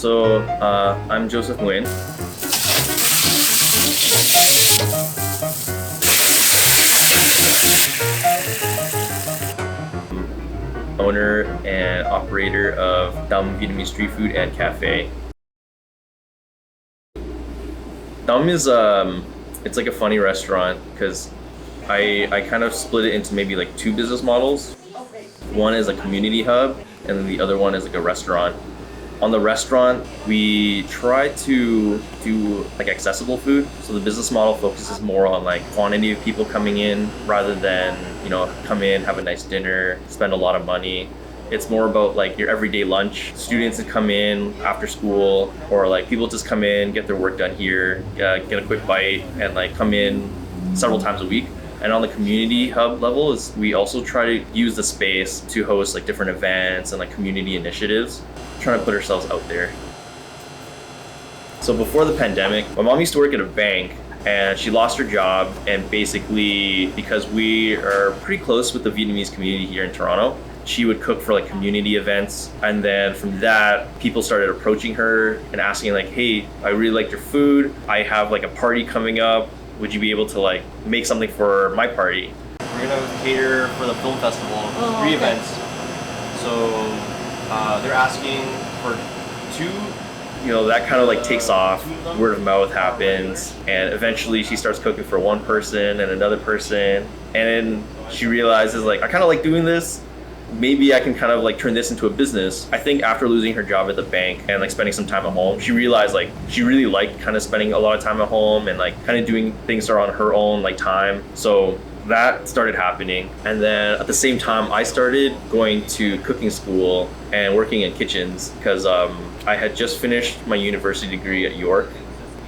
So I'm Joseph Nguyễn. Owner and operator of Tâm Vietnamese Street Food and Cafe. Tâm is it's like a funny restaurant because I kind of split it into maybe like two business models. One is a community hub, and then the other one is like a restaurant. On the restaurant, we try to do like accessible food. So the business model focuses more on like quantity of people coming in rather than, come in, have a nice dinner, spend a lot of money. It's more about like your everyday lunch. Students that come in after school, or like people just come in, get their work done here, get a quick bite, and like come in several times a week. And on the community hub level is we also try to use the space to host like different events and like community initiatives, trying to put ourselves out there. So before the pandemic, my mom used to work at a bank and she lost her job, and basically because we are pretty close with the Vietnamese community here in Toronto, she would cook for like community events. And then from that, people started approaching her and asking like, hey, I really liked your food. I have like a party coming up. Would you be able to like make something for my party? We're gonna cater for the film festival, three events. So they're asking for two. That kind of like takes off, word of mouth happens, and eventually she starts cooking for one person and another person. And then she realizes like, I kind of like doing this. Maybe I can kind of like turn this into a business. I think after losing her job at the bank and like spending some time at home, she realized like she really liked kind of spending a lot of time at home and like kind of doing things on her own like time. So that started happening. And then at the same time, I started going to cooking school and working in kitchens because I had just finished my university degree at York.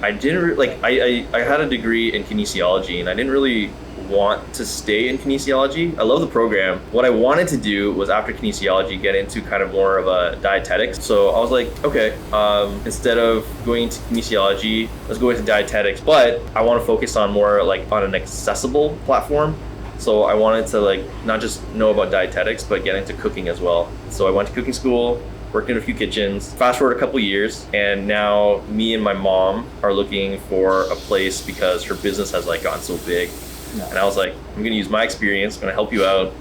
I didn't I had a degree in kinesiology, and I didn't really want to stay in kinesiology. I love the program. What I wanted to do was after kinesiology get into kind of more of a dietetics. So I was like, okay, instead of going into kinesiology, let's go into dietetics, but I want to focus on more like on an accessible platform. So I wanted to like not just know about dietetics, but get into cooking as well. So I went to cooking school, worked in a few kitchens. Fast forward a couple years, and now me and my mom are looking for a place because her business has like gotten so big. And I was like, I'm gonna use my experience, I'm gonna help you out.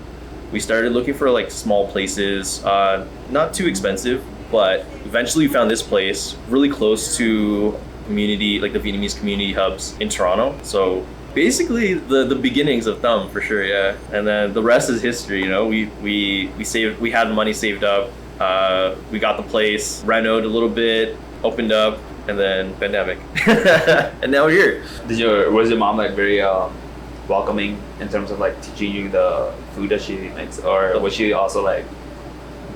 We started looking for like small places, not too expensive, but eventually we found this place really close to community, like the Vietnamese community hubs in Toronto. So basically the beginnings of Tâm for sure, yeah. And then the rest is history, we had money saved up, we got the place, renoed a little bit, opened up, and then pandemic. And now we're here. Was your mom like very welcoming in terms of like teaching you the food that she makes, or was she also like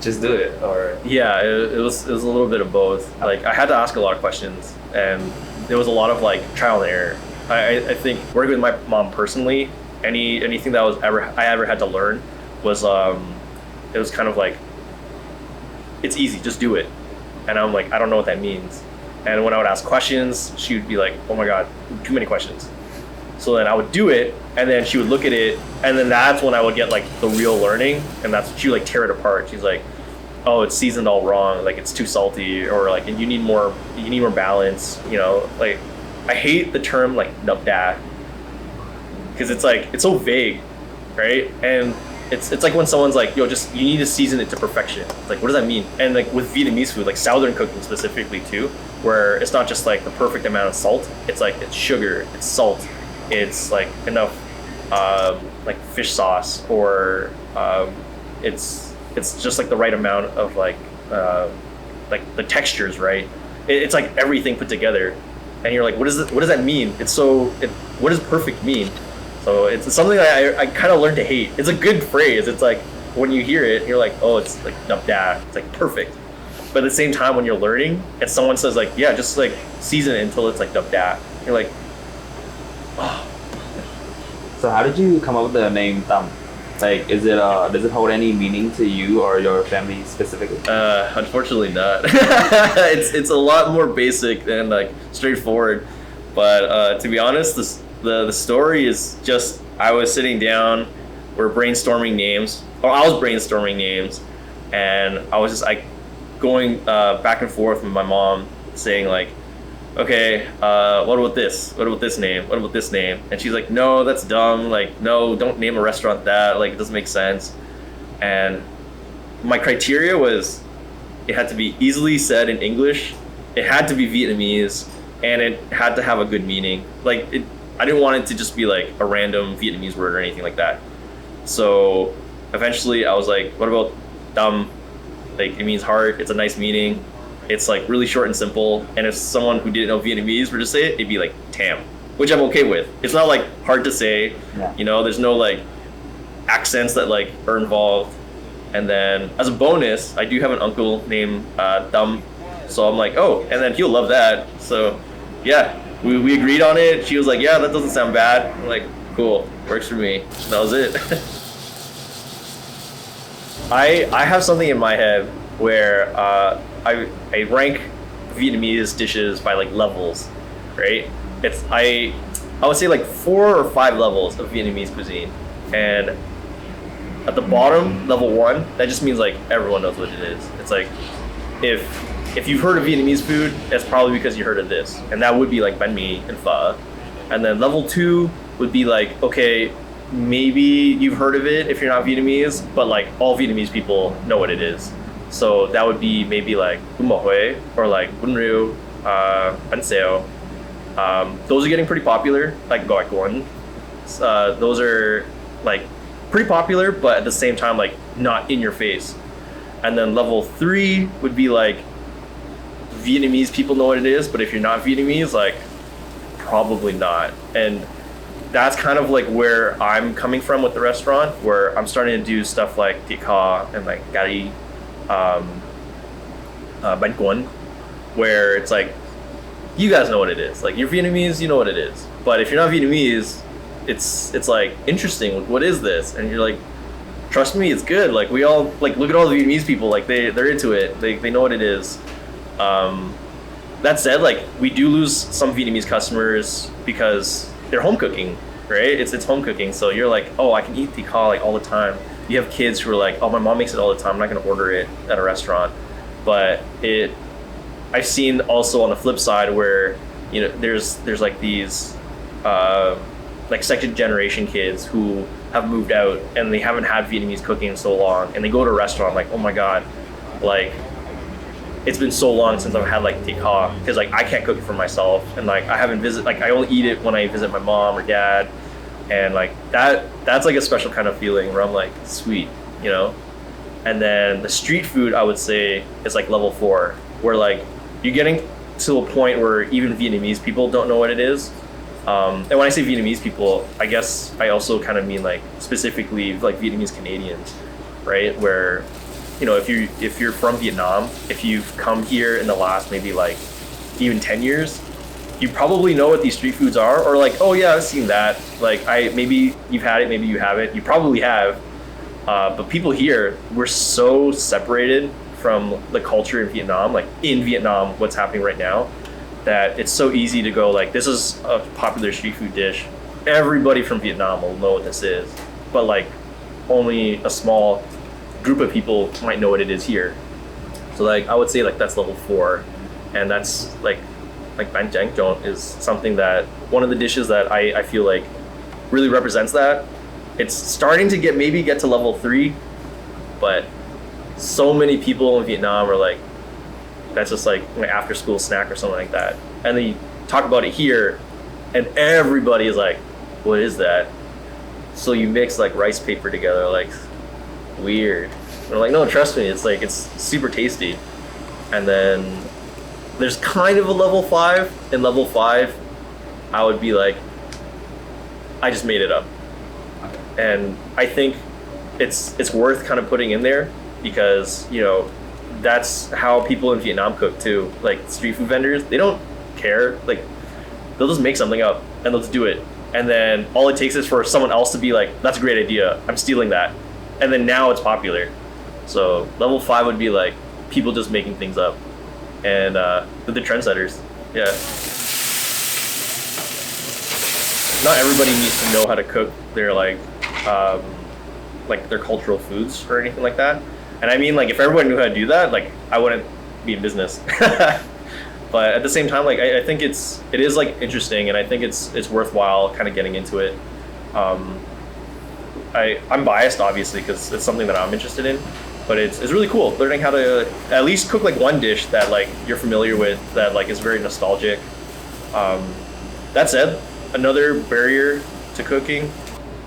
just do it? Or yeah, it was a little bit of both. Like I had to ask a lot of questions, and there was a lot of like trial and error. I think working with my mom personally, anything that I ever had to learn was it was kind of like, it's easy, just do it. And I'm like, I don't know what that means. And when I would ask questions, she would be like, oh my god, too many questions. So then I would do it, and then she would look at it, and then that's when I would get like the real learning, and that's she would like tear it apart. She's like, oh, it's seasoned all wrong, like it's too salty, or like you need more balance. Like I hate the term like nup da, because it's like it's so vague, right? And it's like when someone's like, yo, just you need to season it to perfection. It's like, what does that mean? And like with Vietnamese food, like Southern cooking specifically too, where it's not just like the perfect amount of salt, it's like it's sugar, it's salt, it's like enough like fish sauce, or it's just like the right amount of like the textures, right? It's like everything put together, and you're like, what does that mean? What does perfect mean? So it's something I kind of learned to hate. It's a good phrase. It's like when you hear it, you're like, oh, it's like nup da, it's like perfect. But at the same time, when you're learning and someone says like, yeah, just like season it until it's like nup da, you're like, oh. So how did you come up with the name Tâm? Like, does it hold any meaning to you or your family specifically? Unfortunately not. It's a lot more basic and like straightforward. But to be honest, the story is just, I was sitting down, we're brainstorming names, or I was brainstorming names, and I was just like, going back and forth with my mom, saying like, okay, what about this? What about this name? What about this name? And she's like, no, that's dumb. Like, no, don't name a restaurant that. Like, it doesn't make sense. And my criteria was it had to be easily said in English, it had to be Vietnamese, and it had to have a good meaning. Like, I didn't want it to just be like a random Vietnamese word or anything like that. So eventually I was like, what about dumb? Like, it means heart, it's a nice meaning. It's like really short and simple. And if someone who didn't know Vietnamese were to say it, it'd be like tam, which I'm okay with. It's not like hard to say, you know, there's no like accents that like are involved. And then as a bonus, I do have an uncle named Tâm. So I'm like, oh, and then he'll love that. So yeah, we agreed on it. She was like, yeah, that doesn't sound bad. I'm like, cool, works for me. That was it. I have something in my head where I rank Vietnamese dishes by like levels, right? It's I would say like 4 or 5 levels of Vietnamese cuisine, and at the bottom, level 1, that just means like everyone knows what it is. It's like if you've heard of Vietnamese food, it's probably because you heard of this, and that would be like banh mi and pho. And then level 2 would be like, okay, maybe you've heard of it if you're not Vietnamese, but like all Vietnamese people know what it is. So that would be maybe like bún bò Huế or like bún riêu, bánh xèo. Those are getting pretty popular, like gỏi cuốn. Those are like pretty popular, but at the same time like not in your face. And then level 3 would be like Vietnamese people know what it is, but if you're not Vietnamese, like probably not. And that's kind of like where I'm coming from with the restaurant, where I'm starting to do stuff like thịt kho and like cà ri, bánh cuốn, where it's like, you guys know what it is. Like, you're Vietnamese, you know what it is. But if you're not Vietnamese, it's like, interesting, what is this? And you're like, trust me, it's good. Like, we all, like, look at all the Vietnamese people, like, they're into it. They know what it is. That said, like, we do lose some Vietnamese customers because they're home cooking, right? It's home cooking. So you're like, oh, I can eat thịt kho like all the time. You have kids who are like, oh, my mom makes it all the time, I'm not gonna order it at a restaurant. But I've seen also on the flip side where, you know, there's like these like second generation kids who have moved out and they haven't had Vietnamese cooking in so long, and they go to a restaurant like, oh my god, like it's been so long since I've had like thịt kho, because like I can't cook it for myself, and like I haven't like I only eat it when I visit my mom or dad, and like that's like a special kind of feeling where I'm like, sweet, you know. And then the street food, I would say, is like level 4, where like you're getting to a point where even Vietnamese people don't know what it is. And when I say Vietnamese people, I guess I also kind of mean like specifically like Vietnamese Canadians, right? Where, you know, if you're from Vietnam, if you've come here in the last maybe like even 10 years, you probably know what these street foods are, or like, oh yeah, I've seen that. Like maybe you've had it, maybe you haven't. You probably have. But people here, we're so separated from the culture in Vietnam, like in Vietnam, what's happening right now, that it's so easy to go like, this is a popular street food dish. Everybody from Vietnam will know what this is, but like only a small group of people might know what it is here. So like I would say like that's level 4, and that's like bánh tráng trộn is something that, one of the dishes that I feel like really represents that. It's starting to get to level 3, but so many people in Vietnam are like, that's just like an after school snack or something like that. And then you talk about it here and everybody is like, what is that? So you mix like rice paper together, like weird. And I'm like, no, trust me, it's like, it's super tasty. And then there's kind of a level 5. In level 5, I would be like, I just made it up. And I think it's worth kind of putting in there, because, you know, that's how people in Vietnam cook too. Like street food vendors, they don't care. Like they'll just make something up and they'll just do it. And then all it takes is for someone else to be like, that's a great idea, I'm stealing that. And then now it's popular. So level 5 would be like people just making things up. And the trendsetters, yeah. Not everybody needs to know how to cook their like their cultural foods or anything like that. And I mean, like, if everyone knew how to do that, like, I wouldn't be in business. But at the same time, like, I think it is like interesting, and I think it's worthwhile kind of getting into it. I'm biased, obviously, because it's something that I'm interested in, but it's really cool learning how to at least cook like one dish that like you're familiar with, that like is very nostalgic. That said, another barrier to cooking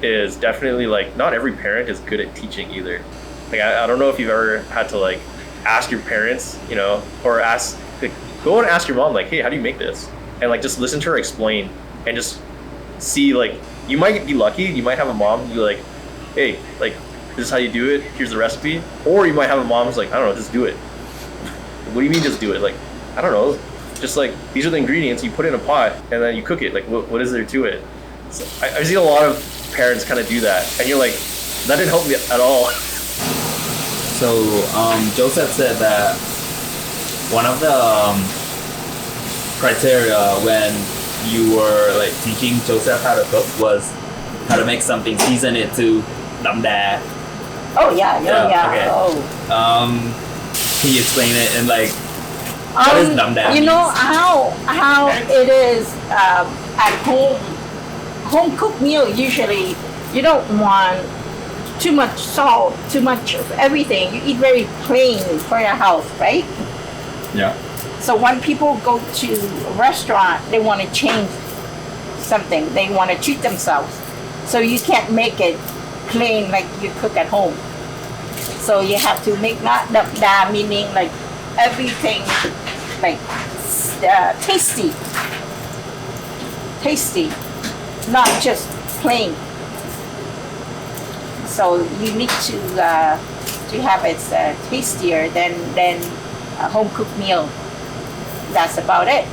is definitely like not every parent is good at teaching either. Like I don't know if you've ever had to like ask your parents, you know, or ask like, go and ask your mom like, hey, how do you make this? And like just listen to her explain and just see, like, you might be lucky, you might have a mom who's like, hey, like, this is how you do it, here's the recipe. Or you might have a mom who's like, I don't know, just do it. What do you mean just do it? Like, I don't know, just like, these are the ingredients, you put it in a pot and then you cook it. Like, what is there to it? So I've seen a lot of parents kind of do that, and you're like, that didn't help me at all. So Joseph said that one of the criteria when you were like teaching Joseph how to cook was how to make something, season it to dum da. Oh yeah. Okay. Oh. Can you explain it and like what is dum da? You know how it is at home cooked meal. Usually you don't want too much salt, too much of everything. You eat very plain for your house, right? Yeah. So when people go to a restaurant, they want to change something. They want to treat themselves. So you can't make it plain like you cook at home. So you have to make not da, meaning like everything like tasty, not just plain. So you need to have it tastier than a home cooked meal. That's about it.